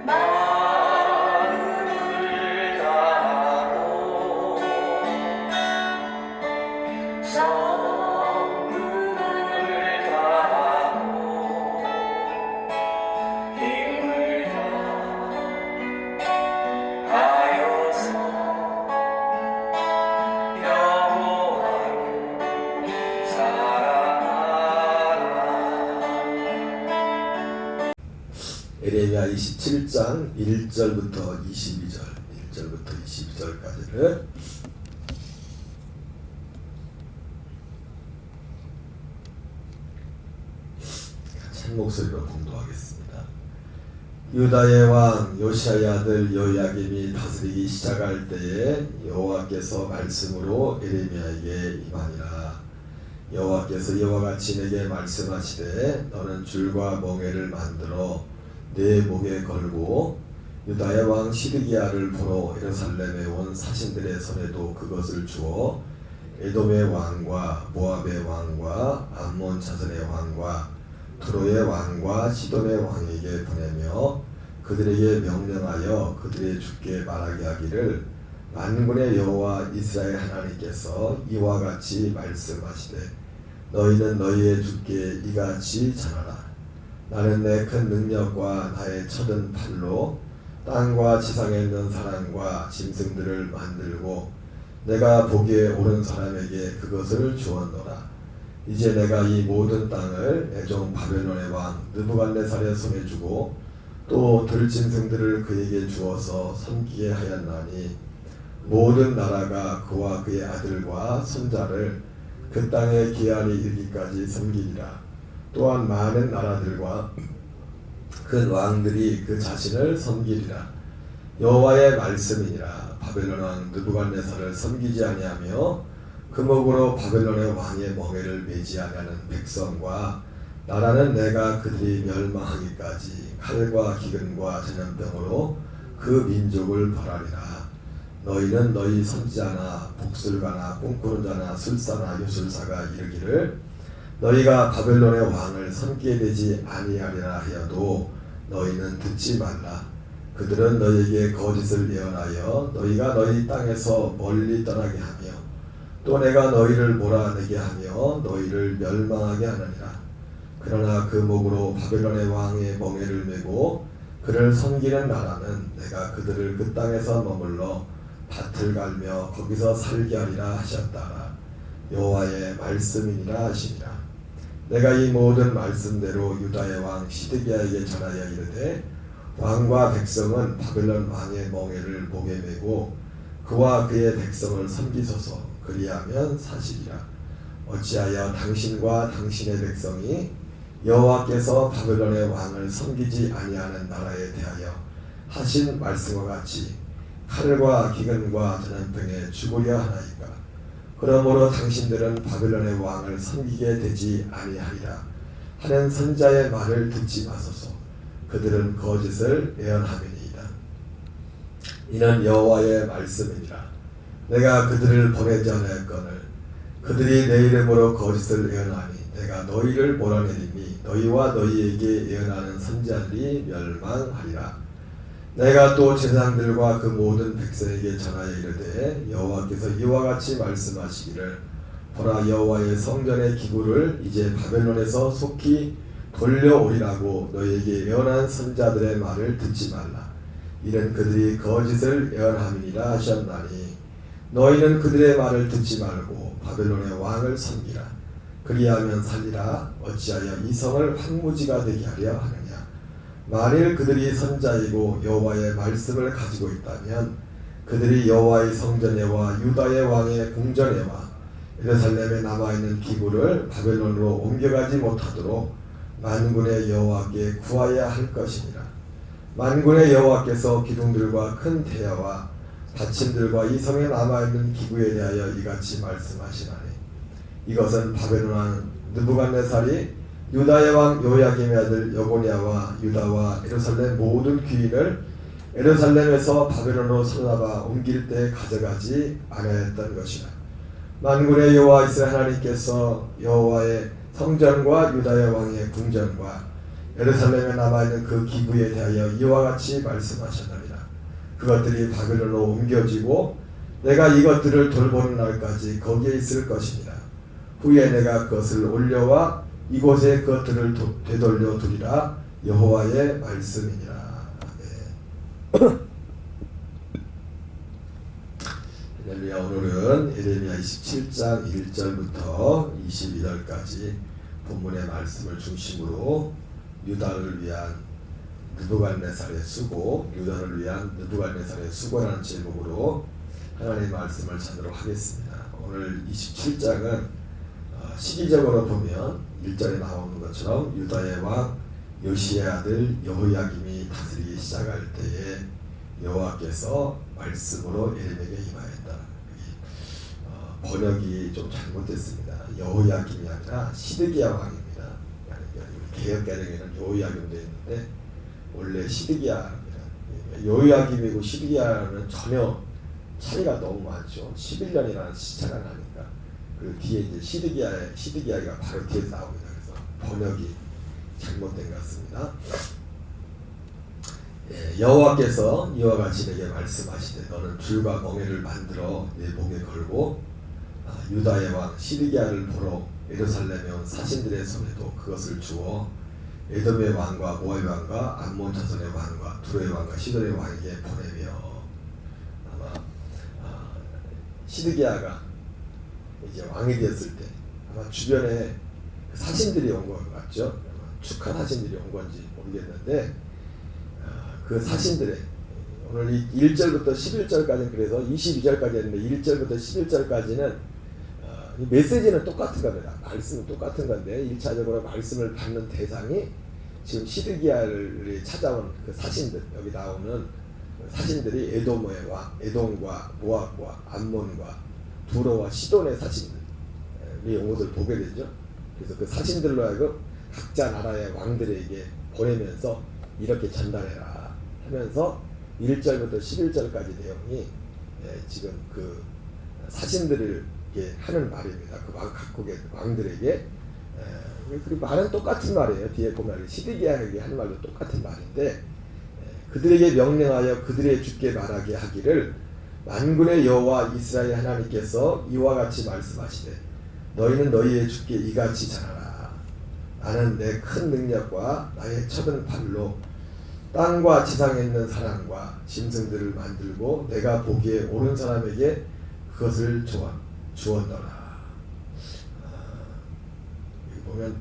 마음을 다하고 성문을 다하고 힘을 다하여서 여호와를 사랑하라. 에레미야 27장 1절부터 22절까지를 한 목소리로 공독하겠습니다. 유다의 왕 요시야의 아들 여호야김이 다스리기 시작할 때에 여호와께서 말씀으로 에레미야에게 임하니라. 여호와께서 이와 같이 내게 말씀하시되 너는 줄과 멍에를 만들어 내 목에 걸고 유다의 왕 시드기야를 보러 예루살렘에 온 사신들의 손에도 그것을 주어 에돔의 왕과 모압의 왕과 암몬 자손의 왕과 두로의 왕과 시돈의 왕에게 보내며 그들에게 명령하여 그들의 주께 말하게 하기를 만군의 여호와 이스라엘 하나님께서 이와 같이 말씀하시되 너희는 너희의 주께 이같이 전하라. 나는 내 큰 능력과 나의 쳐든 팔로 땅과 지상에 있는 사람과 짐승들을 만들고 내가 보기에 옳은 사람에게 그것을 주었노라. 이제 내가 이 모든 땅을 내 종 바벨론의 왕 느부갓네살의 손에 주고 또 들짐승들을 그에게 주어서 섬기게 하였나니 모든 나라가 그와 그의 아들과 손자를 그 땅의 기한이 이르기까지 섬기리라. 또한 많은 나라들과 큰 왕들이 그 자신을 섬기리라. 여호와의 말씀이니라. 바벨론 왕 느부갓네살을 섬기지 아니하며 금옥으로 바벨론의 왕의 멍에를 매지 아니하는 백성과 나라는 내가 그들이 멸망하기까지 칼과 기근과 전염병으로 그 민족을 벌하리라. 너희는 너희 선지자나 복술가나 꿈꾸는 자나 술사나 요술사가 이르기를 너희가 바벨론의 왕을 섬기게 되지 아니하리라 하여도 너희는 듣지 말라. 그들은 너희에게 거짓을 예언하여 너희가 너희 땅에서 멀리 떠나게 하며 또 내가 너희를 몰아내게 하며 너희를 멸망하게 하느니라. 그러나 그 목으로 바벨론의 왕의 멍에를 메고 그를 섬기는 나라는 내가 그들을 그 땅에서 머물러 밭을 갈며 거기서 살게 하리라 하셨다라. 여호와의 말씀이니라 하시니라. 내가 이 모든 말씀대로 유다의 왕 시드기야에게 전하여 이르되 왕과 백성은 바벨론 왕의 멍에를 목에 메고 그와 그의 백성을 섬기소서. 그리하면 사실이라. 어찌하여 당신과 당신의 백성이 여호와께서 바벨론의 왕을 섬기지 아니하는 나라에 대하여 하신 말씀과 같이 칼과 기근과 전염병에 죽으려 하나이까. 그러므로 당신들은 바벨론의 왕을 섬기게 되지 아니하리라 하는 선자의 말을 듣지 마소서. 그들은 거짓을 예언함이니이다. 이는 여호와의 말씀이니라. 내가 그들을 보내지 아니하였거늘 그들이 내 이름으로 거짓을 예언하니 내가 너희를 몰아내리니 너희와 너희에게 예언하는 선지자들이 멸망하리라. 내가 또 제사장들과 그 모든 백성에게 전하여 이르되 여호와께서 이와 같이 말씀하시기를 보라 여호와의 성전의 기구를 이제 바벨론에서 속히 돌려오리라고 너희에게 예언한 선자들의 말을 듣지 말라. 이는 그들이 거짓을 예언함이니라 하셨나니 너희는 그들의 말을 듣지 말고 바벨론의 왕을 섬기라. 그리하면 살리라. 어찌하여 이 성을 황무지가 되게 하려 하느냐. 만일 그들이 선자이고 여호와의 말씀을 가지고 있다면 그들이 여호와의 성전에와 유다의 왕의 궁전에와 예루살렘에 남아있는 기구를 바벨론으로 옮겨가지 못하도록 만군의 여호와께 구하여야 할 것이니라. 만군의 여호와께서 기둥들과 큰 태야와 받침들과 이 성에 남아있는 기구에 대하여 이같이 말씀하시나니 이것은 바벨론 왕 느부갓네살이 유다의 왕 요야김의 아들 여고냐와 유다와 예루살렘 모든 귀인을 예루살렘에서 바벨론으로 사로잡아 옮길 때 가져가지 아니하였던 것이라. 만군의 여호와 이스라엘 하나님께서 여호와의 성전과 유다의 왕의 궁전과 예루살렘에 남아있는 그 기구에 대하여 이와 같이 말씀하셨느니라. 그것들이 바벨론으로 옮겨지고 내가 이것들을 돌보는 날까지 거기에 있을 것이니라. 후에 내가 그것을 올려와 이곳에 그것들을 되돌려 두리라. 여호와의 말씀이니라. 아멘. 할렐루야. 오늘은 예레미야 27장 1절부터 22절까지 본문의 말씀을 중심으로 유다를 위한 느부갓네살의 수고, 유다를 위한 느부갓네살의 수고라는 제목으로 하나님의 말씀을 찾도록 하겠습니다. 오늘 27장은 시기적으로 보면 1절에 나오는 것처럼 유다의 왕 요시의 아들 여호야김이 다스리기 시작할 때에 여호와께서 말씀으로 예레미야에게 임하였다. 번역이 좀 잘못됐습니다. 여호야김이 아니라 시드기야 왕입니다. 개혁개정에는 여호야김도 있는데 원래 시드기야입니다. 여호야김이고 시드기야는 전혀 차이가 너무 많죠. 11년이라는 시차가 나니까. 그리고 뒤에 이제 시드기야가 바로 뒤에 나옵니다. 그래서 번역이 잘못된 것 같습니다. 여호와께서 이와 같이 내게 말씀하시되 너는 줄과 멍에를 만들어 내 목에 걸고 유다의 왕 시드기야를 보러 예루살렘에 온 사신들의 손에도 그것을 주어 에돔의 왕과 모압의 왕과 암몬 자손의 왕과 두로의 왕과 시돈의 왕에게 보내며. 아마 시드기야가 이제 왕이 되었을 때 아마 주변에 사신들이 온 것 같죠. 아마 축하 사신들이 온 건지 모르겠는데 그 사신들의 오늘 1절부터 11절까지는 그래서 22절까지 했는데 1절부터 11절까지는 메시지는 똑같은 겁니다. 말씀은 똑같은 건데 1차적으로 말씀을 받는 대상이 지금 시드기야를 찾아온 그 사신들, 여기 나오는 사신들이 에돔의 왕, 에돔과 모압과 암몬과 두로와 시돈의 사신들이 온 것을 보게 되죠. 그래서 그 사신들로 하여금 각자 나라의 왕들에게 보내면서 이렇게 전달해라 하면서 1절부터 11절까지 내용이 지금 그 사신들을 하는 말입니다. 그 각국의 왕들에게. 그리고 말은 똑같은 말이에요. 뒤에 보면 시드기야에게 하는 말도 똑같은 말인데 그들에게 명령하여 그들의 주께 말하게 하기를 만군의 여호와 이스라엘 하나님께서 이와 같이 말씀하시되 너희는 너희의 주께 이같이 전하라. 나는 내 큰 능력과 나의 쳐든 팔로 땅과 지상에 있는 사람과 짐승들을 만들고 내가 보기에 옳은 사람에게 그것을 주었노라. 여기 보면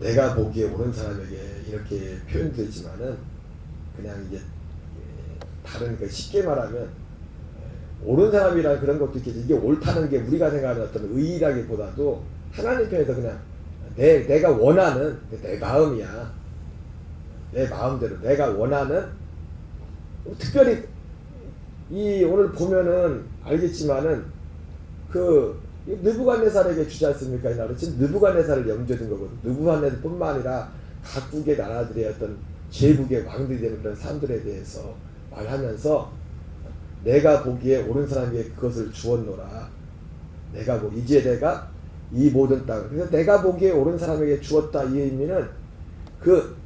내가 보기에 옳은 사람에게 이렇게 표현되지만은 그냥 이제 다른 쉽게 말하면 옳은 사람이라는 그런 것도 있겠지. 이게 옳다는 게 우리가 생각하는 어떤 의의라기보다도 하나님 편에서 그냥 내가 원하는 내 마음이야. 내 마음대로 내가 원하는 특별히 이 오늘 보면은 알겠지만은 그 느부갓네살에게 주지 않습니까? 이 나라 지금 느부갓네살을 염두에 거거든. 느부갓네살뿐만 아니라 각국의 나라들의 어떤 제국의 왕들이 되는 그런 사람들에 대해서 말하면서 내가 보기에 옳은 사람에게 그것을 주었노라. 이제 내가 이 모든 땅. 그래서 내가 보기에 옳은 사람에게 주었다. 이 의미는 그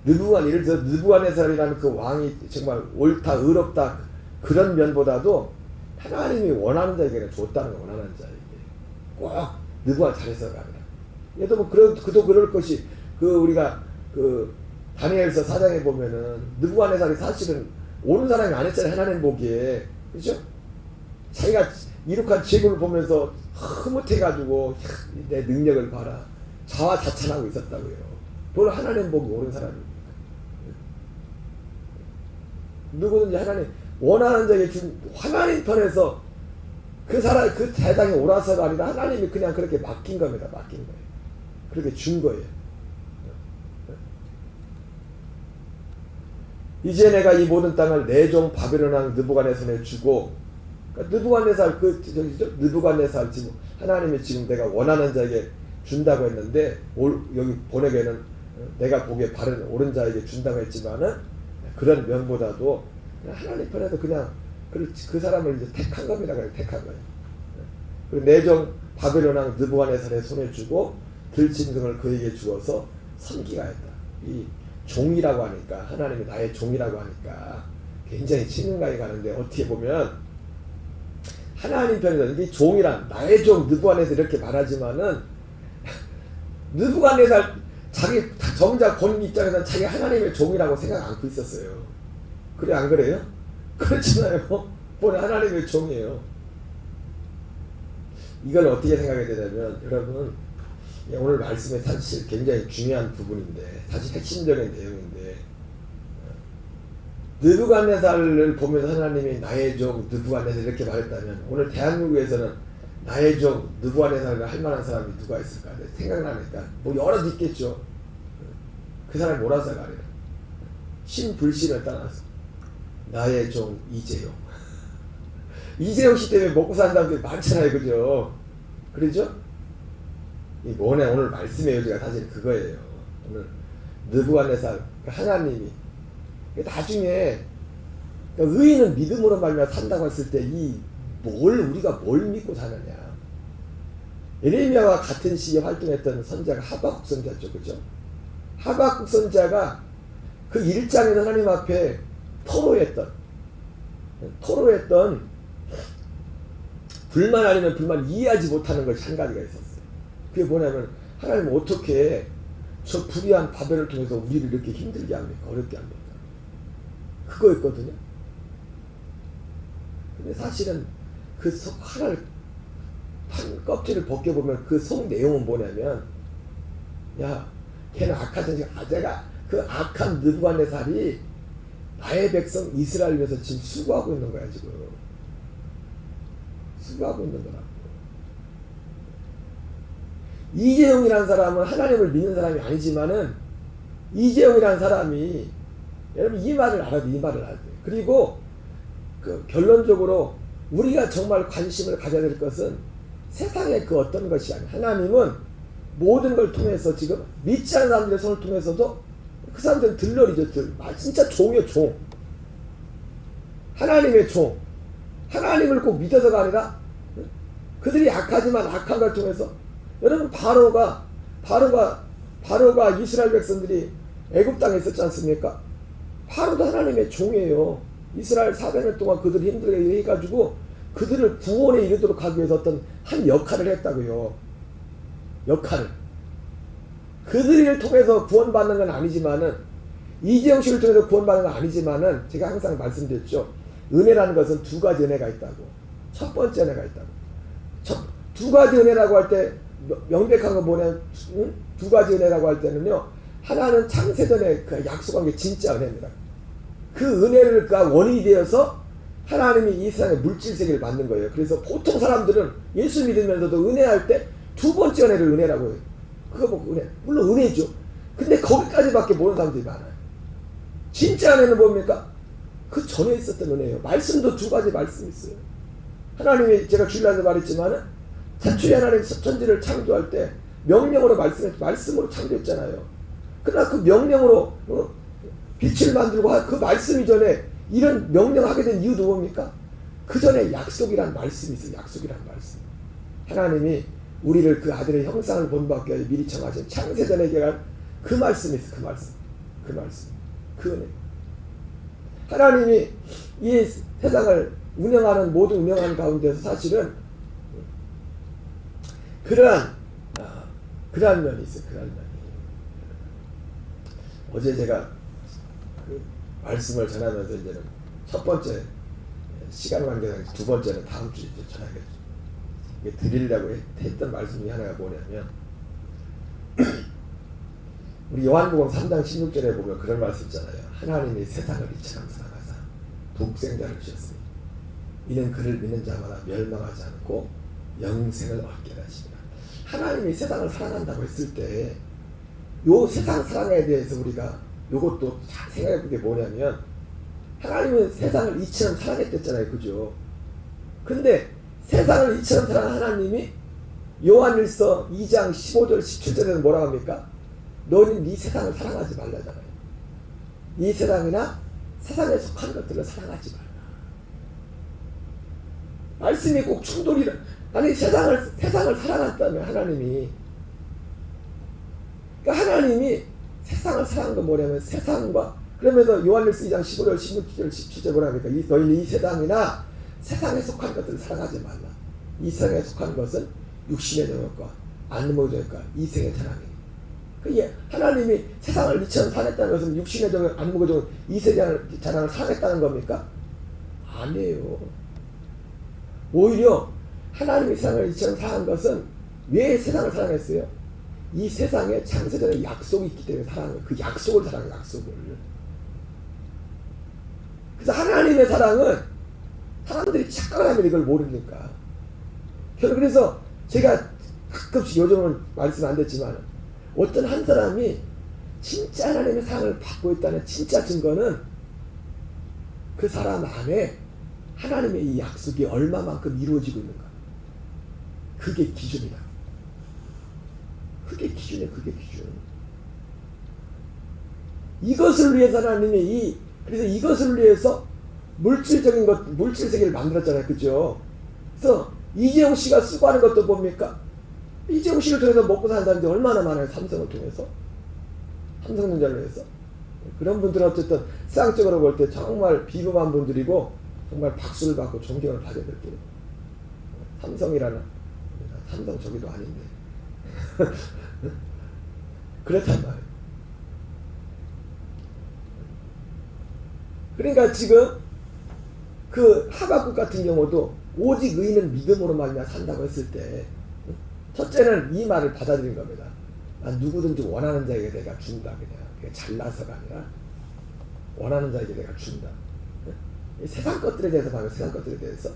예를 들어 느부갓네살이라는 그 왕이 정말 옳다, 의롭다 그런 면보다도 하나님이 원하는 자에게 줬다는 거, 원하는 자에게 꼭 느부갓 잘해서 가라. 얘도 뭐 그도 그럴 것이 우리가 다니엘서 4장에 보면은 느부갓네살이 사실은 옳은 사람이 아니었잖아요. 하나님 보기에. 그렇죠? 자기가 이룩한 제국을 보면서 흐뭇해가지고 내 능력을 봐라 자화자찬하고 있었다고요. 뭘 하나님 보기 옳은 사람입니까? 누구든지 하나님 원하는 자에게 준 하나님 편에서 그 대상이 옳아서가 아니라 하나님이 그냥 그렇게 맡긴 겁니다. 맡긴 거예요. 그렇게 준 거예요. 이제 내가 이 모든 땅을 내 종 바벨론 왕 느부갓네살에 주고, 그러니까 느부갓네살 지금 하나님이 지금 내가 원하는 자에게 준다고 했는데 여기 번역에는 내가 보기에 바른 옳은 자에게 준다고 했지만은 그런 면보다도 하나님 편에서 그냥 그 사람을 이제 택한 겁니다. 그냥 택한 거예요. 그리고 내정 바벨론 왕 느부갓네살의 손에 주고 들짐승을 그에게 주어서 섬기게 했다. 이 종이라고 하니까, 하나님이 나의 종이라고 하니까 굉장히 친근감이 가는데, 어떻게 보면 하나님 편에서 이 종이란 나의 종 느부갓네살 이렇게 말하지만은 느부갓네살 자기 정작 본 입장에서는 자기 하나님의 종이라고 생각 않고 있었어요. 그래 안 그래요? 그렇잖아요. 본래 하나님의 종이에요. 이걸 어떻게 생각해야 되냐면, 여러분 오늘 말씀의 사실 굉장히 중요한 부분인데, 사실 핵심적인 내용인데, 느부갓네살을 보면서 하나님이 나의 종 느부갓네살 이렇게 말했다면, 오늘 대한민국에서는 나의 종 느부갓네살을 할 만한 사람이 누가 있을까 생각나니까 뭐 여러 있겠죠. 그 사람이 뭐라서 말이야. 신불신을 떠나서 나의 종 이재용. 이재용 씨 때문에 먹고 사는 사람들이 많잖아요, 그죠? 그러죠? 이 뭐냐, 오늘 말씀의 요지가 사실 그거예요. 오늘 느부갓네살 하나님이 나중에 의인은 믿음으로 말미암아 산다고 했을 때 우리가 뭘 믿고 사느냐. 예레미야와 같은 시기에 활동했던 선자가 하박국 선자죠, 그죠? 하박국 선자가 그 1장에서 하나님 앞에 토로했던 불만 아니면 불만 이해하지 못하는 것이 한 가지가 있었어요. 그게 뭐냐면, 하나님 어떻게 저 불의한 바벨을 통해서 우리를 이렇게 힘들게 합니까? 어렵게 합니까? 그거였거든요. 근데 사실은 그 하나를 판 껍질을 벗겨보면 그 속 내용은 뭐냐면, 야, 걔는 악하던 내가 그 악한 느부갓네살이 나의 백성 이스라엘 위해서 지금 수고하고 있는 거야. 지금 수고하고 있는 거라고. 이재용이라는 사람은 하나님을 믿는 사람이 아니지만은, 이재용이라는 사람이, 여러분 이 말을 알아야 돼. 이 말을 알아야 돼. 그리고 그 결론적으로 우리가 정말 관심을 가져야 될 것은 세상의 그 어떤 것이 아니야. 하나님은 모든 걸 통해서, 지금 믿지 않는 사람들의 손을 통해서도 그 사람들은 들러리죠. 진짜 종이요, 종. 하나님의 종. 하나님을 꼭 믿어서가 아니라 그들이 약하지만 악한 걸 통해서, 여러분 바로가 이스라엘 백성들이 애굽 땅에 있었지 않습니까? 바로도 하나님의 종이에요. 이스라엘 400년 동안 그들이 힘들게 해가지고 그들을 구원에 이르도록 하기 위해서 어떤 한 역할을 했다고요. 역할을. 그들을 통해서 구원받는 건 아니지만은, 이재용 씨를 통해서 구원받는 건 아니지만은, 제가 항상 말씀드렸죠. 은혜라는 것은 두 가지 은혜가 있다고. 첫 번째 은혜가 있다고. 두 가지 은혜라고 할 때 명백한 건 뭐냐면, 두 가지 은혜라고 할 때는요, 하나는 창세전에 그 약속한 게 진짜 은혜입니다. 그 은혜를 그 원인이 되어서 하나님이 이 세상에 물질 세계를 만든 거예요. 그래서 보통 사람들은 예수 믿으면서도 은혜할 때 두 번째 은혜를 은혜라고 해요. 그거 뭐 은혜, 물론 은혜죠. 근데 거기까지밖에 모르는 사람들이 많아요. 진짜 은혜는 뭡니까? 그 전에 있었던 은혜예요. 말씀도 두 가지 말씀이 있어요. 하나님이, 제가 주일날도 말했지만은, 태초에 하나님 천지를 창조할 때 명령으로 말씀으로 창조했잖아요. 그러나 그 명령으로 빛을 만들고 그 말씀 이전에 이런 명령하게 된 이유도 뭡니까? 그 전에 약속이란 말씀이 있어요. 약속이란 말씀. 하나님이 우리를 그 아들의 형상을 본받게 하여 미리 정하신 창세전에 얘기한 그 말씀이 있어요. 그 말씀. 그 은혜. 하나님이 이 세상을 모든 운영하는 가운데서 사실은 그러한 면이 있어요. 그러한 면이. 어제 제가 그 말씀을 전하면서 이제는 첫 번째 시간 관계상 두 번째는 다음 주에 전하겠죠. 이게 드리려고 했던 말씀 중에 하나가 뭐냐면, 우리 요한복음 3장 16절에 보면 그런 말씀 있잖아요. 하나님이 세상을 이처럼 사랑하사 독생자를 주셨으니 이는 그를 믿는 자마다 멸망하지 않고 영생을 얻게 하시리라. 하나님이 세상을 사랑한다고 했을 때 요 세상 사랑에 대해서 우리가 요것도 잘 생각해 볼 게 뭐냐면, 하나님은 세상을 이처럼 사랑했댔잖아요. 그죠? 근데 세상을 이처럼 사랑한 하나님이 요한일서 2장 15절 17절에는 뭐라고 합니까? 너는 네 세상을 사랑하지 말라잖아요. 이 세상이나 세상에 속한 것들을 사랑하지 말라. 말씀이 꼭 충돌이라. 아니 세상을 사랑한다면 하나님이, 그러니까 하나님이 세상을 사랑한 건 뭐냐면 세상과 그러면서 요한일서 2장 15절 16절 17절 뭐라 합니까? 너희는 이 세상이나 세상에 속한 것들을 사랑하지 말라. 이 세상에 속한 것은 육신의 정욕과 안목의 정욕과 이생의 자랑이니. 그게 하나님이 세상을 이처럼 사랑했다는 것은 육신의 정욕, 안목의 정욕, 이생의 자랑을 사랑했다는 겁니까? 아니에요. 오히려 하나님이 세상을 이처럼 사랑한 것은 왜 세상을 사랑했어요? 이 세상에 창세전에 약속이 있기 때문에 사랑한 거예요. 그 약속을 사랑해요. 약속을. 그래서 하나님의 사랑은 사람들이 착각하면 이걸 모르니까. 그래서 제가 가끔씩 요즘은 말씀 안 됐지만 어떤 한 사람이 진짜 하나님의 사랑을 받고 있다는 진짜 증거는 그 사람 안에 하나님의 이 약속이 얼마만큼 이루어지고 있는가. 그게 기준이다. 그게 기준이에요. 그게 기준. 이것을 위해서 하나님이 그래서 이것을 위해서 물질적인 것, 물질 세계를 만들었잖아요. 그죠? 그래서 이재용 씨가 수고하는 것도 뭡니까? 이재용 씨를 통해서 먹고 사는 사람들이 얼마나 많아요. 삼성을 통해서. 삼성전자를 해서. 그런 분들은 어쨌든 세상적으로 볼 때 정말 비범한 분들이고 정말 박수를 받고 존경을 받아야 될 거예요. 삼성이라는 삼성 저기도 아닌데 그렇단 말이에요. 그러니까 지금 그 하박국 같은 경우도 오직 의인은 믿음으로 말미암아 산다고 했을 때 첫째는 이 말을 받아들인 겁니다. 난 누구든지 원하는 자에게 내가 준다. 그냥 잘나서가 아니라 원하는 자에게 내가 준다. 세상 것들에 대해서 봐요. 세상 것들에 대해서.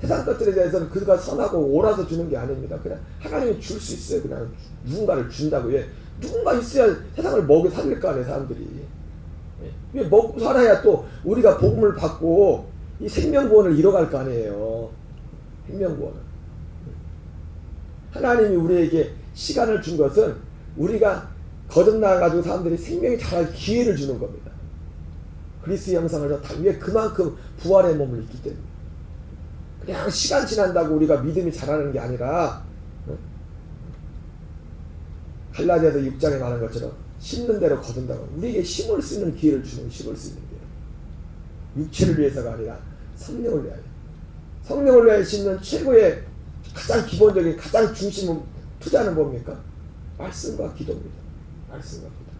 세상 것들에 대해서는 그가 선하고 옳아서 주는 게 아닙니다. 그냥 하나님이 줄 수 있어요. 그냥 누군가를 준다고. 왜? 누군가 있어야 세상을 먹여 살릴 거 아니에요. 사람들이. 왜 먹고 살아야 또 우리가 복음을 받고 이 생명구원을 이뤄갈 거 아니에요. 생명구원을. 하나님이 우리에게 시간을 준 것은 우리가 거듭나가지고 사람들이 생명이 자랄 기회를 주는 겁니다. 그리스도의 형상을 다 위해 그만큼 부활의 몸을 입기 때문에. 그냥 시간 지난다고 우리가 믿음이 자라는 게 아니라 갈라디아서 6장에 말한 것처럼 심는 대로 거둔다고 우리에게 힘을 쓰는 기회를 주는 힘을 쓰는 게 육체를 위해서가 아니라 성령을 위하여 성령을 위하여 심는 최고의 가장 기본적인 가장 중심 투자는 뭡니까? 말씀과 기도입니다. 말씀과 기도.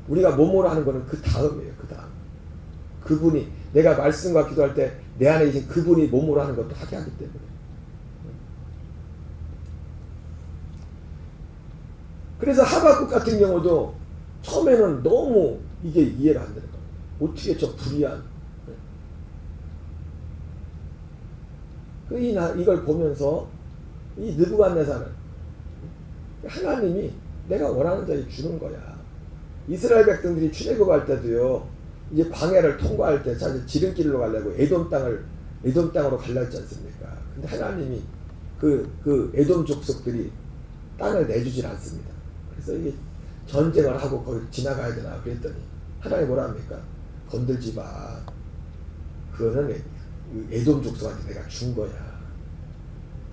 우리가 몸으로 하는 것은 그 다음이에요. 그 다음. 그분이 내가 말씀과 기도할 때 내 안에 계신 그분이 몸으로 하는 것도 하게 하기 때문에. 그래서 하박국 같은 경우도 처음에는 너무 이게 이해가 안 되는 거예요. 어떻게 저 불의한 이걸 보면서 이 느부갓네살은 하나님이 내가 원하는 자에게 주는 거야. 이스라엘 백성들이 출애굽할 때도요. 이제 광야를 통과할 때 자기 지름길로 가려고 에돔 땅으로 갈라 했지 않습니까? 근데 하나님이 그 에돔 족속들이 땅을 내주질 않습니다. 그래서 이게 전쟁을 하고 거기 지나가야 되나 그랬더니 하나님이 뭐라 합니까? 건들지 마. 그거는 에돔 족속한테 내가 준 거야.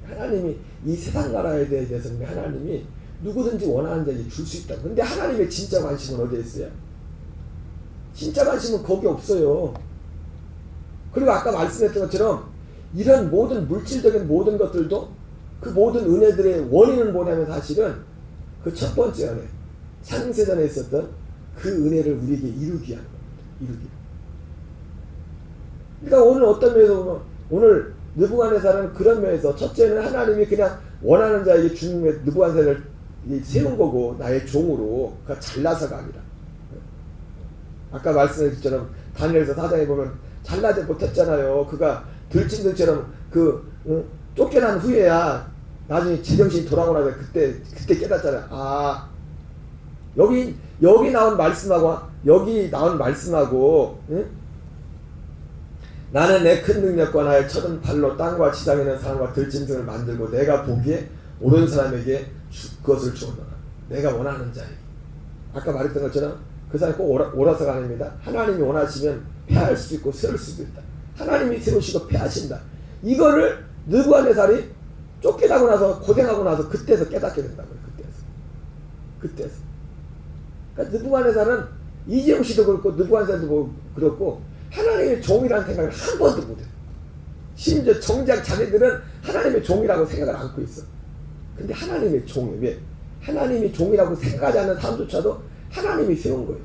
하나님이 이 세상 나라에 대해서는 하나님이 누구든지 원하는 자에게 줄 수 있다. 근데 하나님의 진짜 관심은 어디에 있어요? 진짜 관심은 거기 없어요. 그리고 아까 말씀했던 것처럼 이런 모든 물질적인 모든 것들도 그 모든 은혜들의 원인은 뭐냐면 사실은 그 첫 번째 은혜, 창세전에 있었던 그 은혜를 우리에게 이루기 하는 겁니다. 이루기. 그러니까 오늘 어떤 면에서 보면 오늘 느부갓네살은 그런 면에서 첫째는 하나님이 그냥 원하는 자에게 주는 느부갓네살을 세운 거고 나의 종으로 그가 잘나서가 아니라 아까 말씀하신 것처럼 다니엘서 4장에 보면 잘나지 못했잖아요. 그가 들짐승처럼 쫓겨난 후에야 나중에 제정신이 돌아오고 나서 그때 깨닫잖아요. 아 여기 나온 말씀하고 응? 나는 내 큰 능력과 나의 쳐든 발로 땅과 지상에 있는 사람과 들짐승을 만들고 내가 보기에 옳은 사람에게 그것을 주었노라. 내가 원하는 자에게. 아까 말했던 것처럼 그 사람이 꼭 옳아서가 아닙니다. 하나님이 원하시면 패할 수도 있고 세울 수도 있다. 하나님이 세우시고 패하신다. 이거를 느부갓네살이 쫓겨나고 나서 고생하고 나서 그때서 깨닫게 된다고요. 그때서. 그러니까 느부갓네살은 이재용 씨도 그렇고 느부갓네살도 그렇고 하나님의 종이라는 생각을 한 번도 못해. 심지어 정작 자기들은 하나님의 종이라고 생각을 안고 있어. 근데 하나님의 종이 왜? 하나님이 종이라고 생각하지 않는 사람조차도 하나님이 세운 거예요.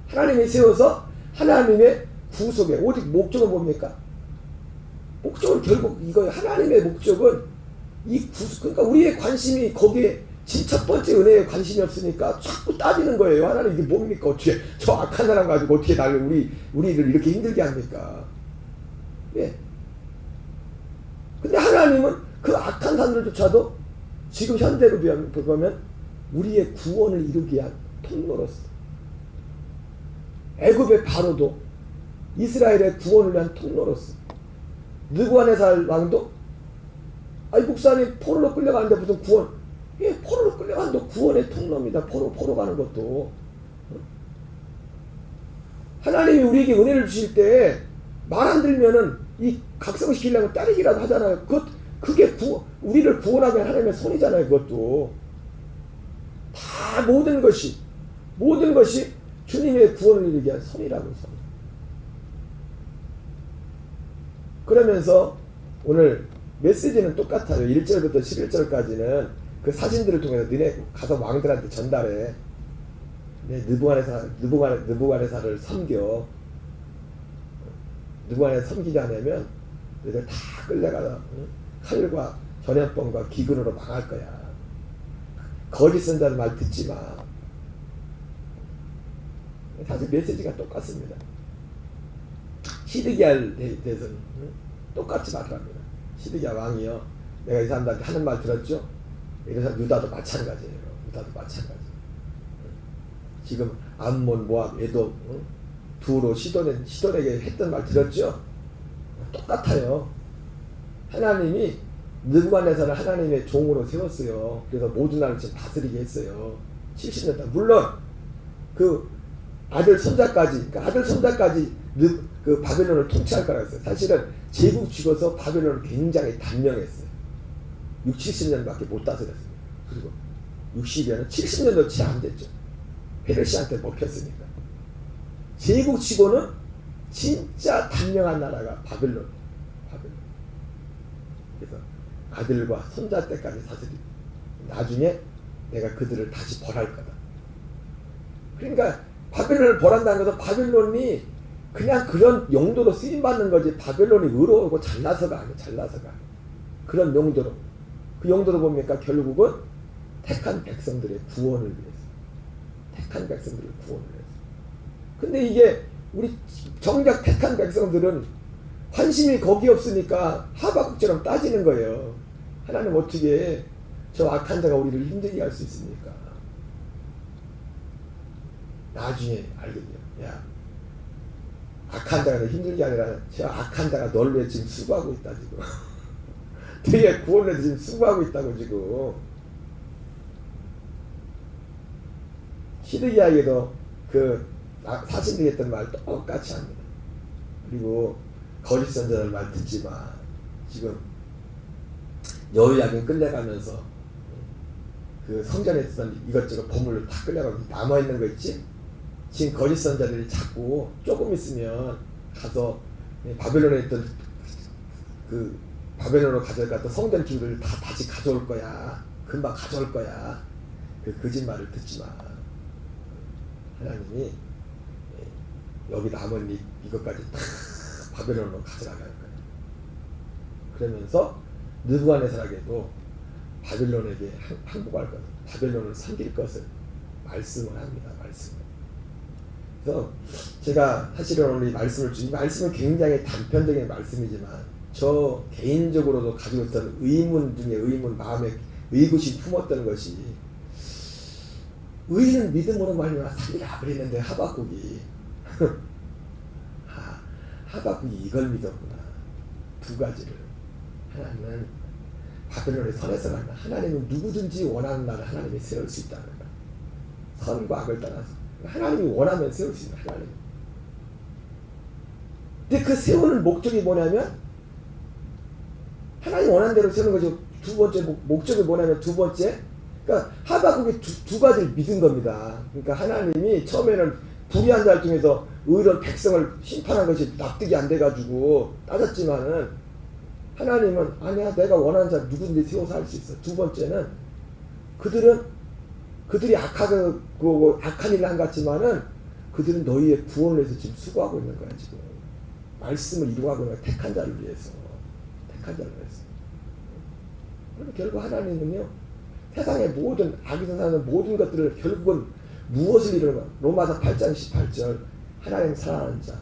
하나님이 세워서 하나님의 구속에 오직 목적은 뭡니까? 목적은 결국 이거예요. 하나님의 목적은 이 구속, 그러니까 우리의 관심이 거기에 첫 번째 은혜에 관심이 없으니까 자꾸 따지는 거예요. 하나님 이게 뭡니까? 어떻게 저 악한 사람 가지고 어떻게 나를 우리를 이렇게 힘들게 합니까? 예. 근데 하나님은 그 악한 사람들조차도 지금 현대로 보면 우리의 구원을 이루기 위한 통로로서 애굽의 바로도 이스라엘의 구원을 위한 통로로서 느부갓네살 왕도 아이 목사님 포로로 끌려가는데 무슨 구원? 예, 포로로 끌려가는 구원의 통로입니다. 포로 가는 것도 하나님이 우리에게 은혜를 주실 때 말 안 들면은 이 각성시키려면 따르기라도 하잖아요. 그게 우리를 구원하게 하나님의 손이잖아요. 그것도 다 모든 것이 주님의 구원을 이루기 위한 손이라고 손. 그러면서 오늘 메시지는 똑같아요. 1절부터 11절까지는 그 사진들을 통해서 너네 가서 왕들한테 전달해. 느부갓네살을 섬겨. 누구한테 섬기지 않으면 너희들 다 끌려가서 칼과 전염병과 기근으로 망할 거야. 거짓 선자는 말 듣지 마. 사실 메시지가 똑같습니다. 시드기야에 대해서는 똑같이 말을 합니다. 시드기야 왕이요, 내가 이 사람들한테 하는 말 들었죠? 이래서 유다도 마찬가지예요. 유다도 마찬가지. 지금 암몬, 모압, 에돔, 두로 시돈에게 했던 말 들었죠? 똑같아요. 하나님이 느부갓네살을 하나님의 종으로 세웠어요. 그래서 모든 나라를 지금 다스리게 했어요. 70년 동안. 물론 그 아들 손자까지 그 바벨론을 통치할 거라고 했어요. 사실은 제국 죽어서 바벨론은 굉장히 단명했어요. 60-70년밖에 못 다스렸습니다. 그리고 60년은 70년도 채 안 됐죠. 페르시아한테 먹혔으니까. 제국치고는 진짜 단명한 나라가 바벨론. 그래서 아들과 손자 때까지 다스리고 나중에 내가 그들을 다시 벌할 거다. 그러니까 바벨론을 벌한다는 것은 바벨론이 그냥 그런 용도로 쓰임받는 거지 바벨론이 의로우고 잘나서가 아니에요. 잘나서가 그런 용도로. 그 용도로 뭡니까? 결국은 택한 백성들의 구원을 위해서. 택한 백성들의 구원을 위해서. 근데 이게 우리 정작 택한 백성들은 관심이 거기 없으니까 하박국처럼 따지는 거예요. 하나님 어떻게 저 악한 자가 우리를 힘들게 할 수 있습니까? 나중에 알겠네요. 야, 악한 자가 힘들게 아니라 저 악한 자가 널 위해 지금 수고하고 있다 지금. 되게 구원을 위해 지금 수고하고 있다고 지금. 시드기야에게도 그 사신들이 했던 말 똑같이 합니다. 그리고 거짓 선자들 말 듣지 마. 지금 여호야긴 끌려가면서 그 성전에 있던 이것저것 보물을 다 끌려가고 남아있는 거 있지? 지금 거짓 선자들이 자꾸 조금 있으면 가서 바벨론에 있던 그 바벨론으로 가져갔던 성전 기물을 다 다시 가져올 거야. 금방 가져올 거야. 그 거짓말을 듣지 마. 하나님이 여기 남은 이것까지 다 바벨론으로 가져가갈 거야. 그러면서 느부갓네살에게도 바벨론에게 항복할 것, 바벨론을 섬길 것을 말씀을 합니다. 말씀을. 그래서 제가 사실은 오늘 이 말씀을 이 말씀은 굉장히 단편적인 말씀이지만 저 개인적으로도 가지고 있던 의문 중에 의문, 마음에 의구심 품었던 것이 의인은 믿음으로 말미암아 살리라 그랬는데 하박국이 하박국이 이걸 믿었구나. 두 가지를. 하나님은 바벨론의 선에서 간다. 하나님은 누구든지 원하는 나를 하나님이 세울 수 있다는 거야. 선과 악을 떠나서 하나님이 원하면 세울 수 있는 하나님. 근데 그 세우는 목적이 뭐냐면 하나님 원하는 대로 세우는 거죠. 두 번째 목적이 뭐냐면 두 번째 그러니까 하박국이 두 가지를 믿은 겁니다. 그러니까 하나님이 처음에는 불의한 자 중에서 의로운 백성을 심판한 것이 납득이 안 돼가지고 따졌지만은 하나님은 아니야, 내가 원하는 자 누구든지 세워서 할 수 있어. 두 번째는 그들이 악한 일을 한 것 같지만은 그들은 너희의 구원을 위해서 지금 수고하고 있는 거야. 지금 말씀을 이루어가고 있는 거야. 택한 자를 위해서. 그럼 결국 하나님은요, 세상의 모든 악이 생산하는 모든 것들을 결국은 무엇을 이루는가? 로마서 8장 18절 하나님 사랑하는 자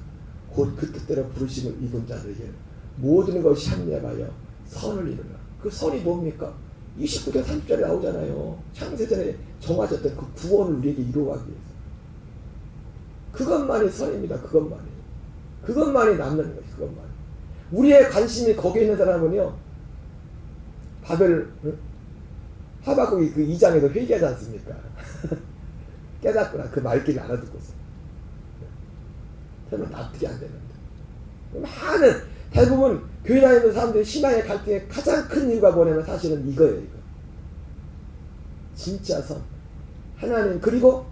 곧 그 뜻대로 부르심을 입은 자들에게 모든 것이 합력하여 선을 이루라. 그 선이 뭡니까? 29절 30절에 나오잖아요. 창세전에 정하셨던 그 구원을 우리에게 이루어가기 위해서. 그것만이 선입니다. 그것만이 남는 것이 그것만. 우리의 관심이 거기에 있는 사람은요, 하박국이 그 2장에서 회개하지 않습니까? 깨닫구나. 그 말귀를 알아듣고서. 정말 납득이 안 되는데. 대부분 교회 다니는 사람들이 신앙의 갈등의 가장 큰 이유가 뭐냐면 사실은 이거예요. 이거. 진짜 선. 하나님, 그리고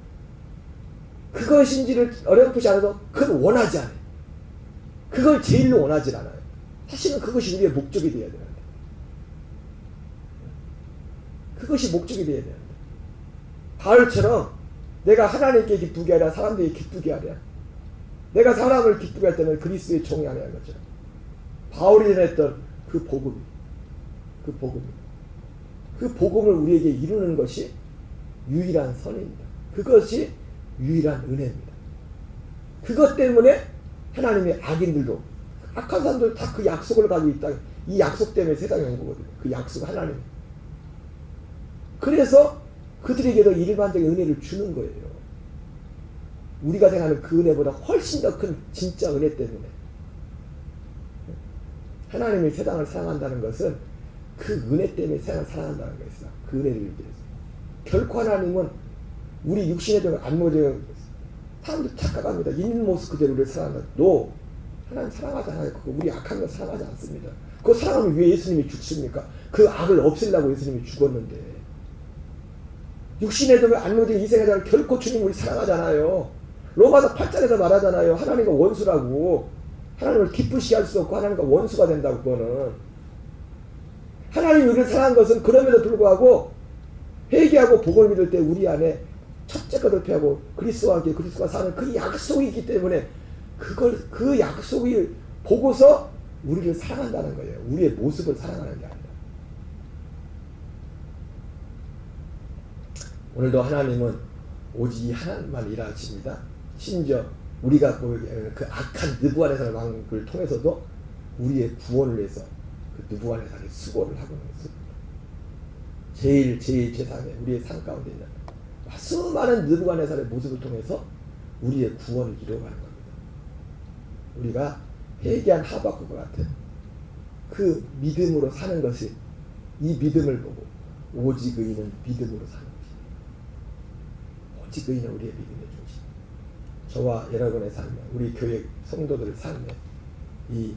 그것인지를 어렴풋이 알아도 그걸 원하지 않아요. 그걸 제일로 원하지 않아요. 사실은 그것이 우리의 목적이 되어야 되는데. 그것이 목적이 되어야 되는데. 바울처럼 내가 하나님께 기쁘게 하랴 사람들이 기쁘게 하랴. 내가 사람을 기쁘게 할 때는 그리스도의 종이 아니라는 거죠. 바울이 전했던 그 복음을 우리에게 이루는 것이 유일한 선입니다. 그것이 유일한 은혜입니다. 그것 때문에 하나님의 악인들도, 악한 사람들 다 그 약속을 가지고 있다. 이 약속 때문에 세상에 온 거거든요. 그 약속 하나님. 그래서 그들에게도 일반적인 은혜를 주는 거예요. 우리가 생각하는 그 은혜보다 훨씬 더 큰 진짜 은혜 때문에. 하나님이 세상을 사랑한다는 것은 그 은혜 때문에 세상을 사랑한다는 것이다. 그 은혜를 위해서. 결코 하나님은 우리 육신에 대한 안모되는 사람들 착각합니다. 있는 모습 그대로 우리를 사랑한다. 너 하나님 사랑하지 않아요. 우리 악한 거 사랑하지 않습니다. 그 사랑을 왜 예수님이 죽습니까? 그 악을 없애려고 예수님이 죽었는데. 육신에 대한 안모되는 이 생애를 결코 주님 우리 사랑하지 않아요. 로마서 8장에서 말하잖아요. 하나님과 원수라고. 하나님을 기쁘시게 할 수 없고 하나님과 원수가 된다고. 그거는 하나님이 우리를 사랑한 것은 그럼에도 불구하고 회개하고 복음을 믿을 때 우리 안에 첫째 것을 피하고 그리스도와 함께 그리스도가 사는 그 약속이 있기 때문에 그 약속을 보고서 우리를 사랑한다는 거예요. 우리의 모습을 사랑하는 게 아니라. 오늘도 하나님은 오직 하나님만 일하십니다. 심지어 우리가 그 악한 느부갓네살 왕을 통해서도 우리의 구원을 위해서 그 느부갓네살의 수고를 하고 있습니다. 제일 제3의 우리의 삶 가운데 있는 수많은 느부갓네살의 모습을 통해서 우리의 구원을 이루어가는 겁니다. 우리가 회개한 하박국과 같은 그 믿음으로 사는 것이, 이 믿음을 보고 오직 의인은 믿음으로 사는 것입니다. 오직 의인은 우리의 믿음의 중심. 저와 여러분의 삶에, 우리 교회 성도들의 삶에 이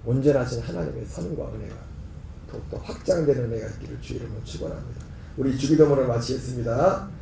온전하신 하나님의 선과 은혜가 더욱더 확장되는 은혜가 있기를 주의 이름으로 축원합니다. 우리 주기도문을 마치겠습니다.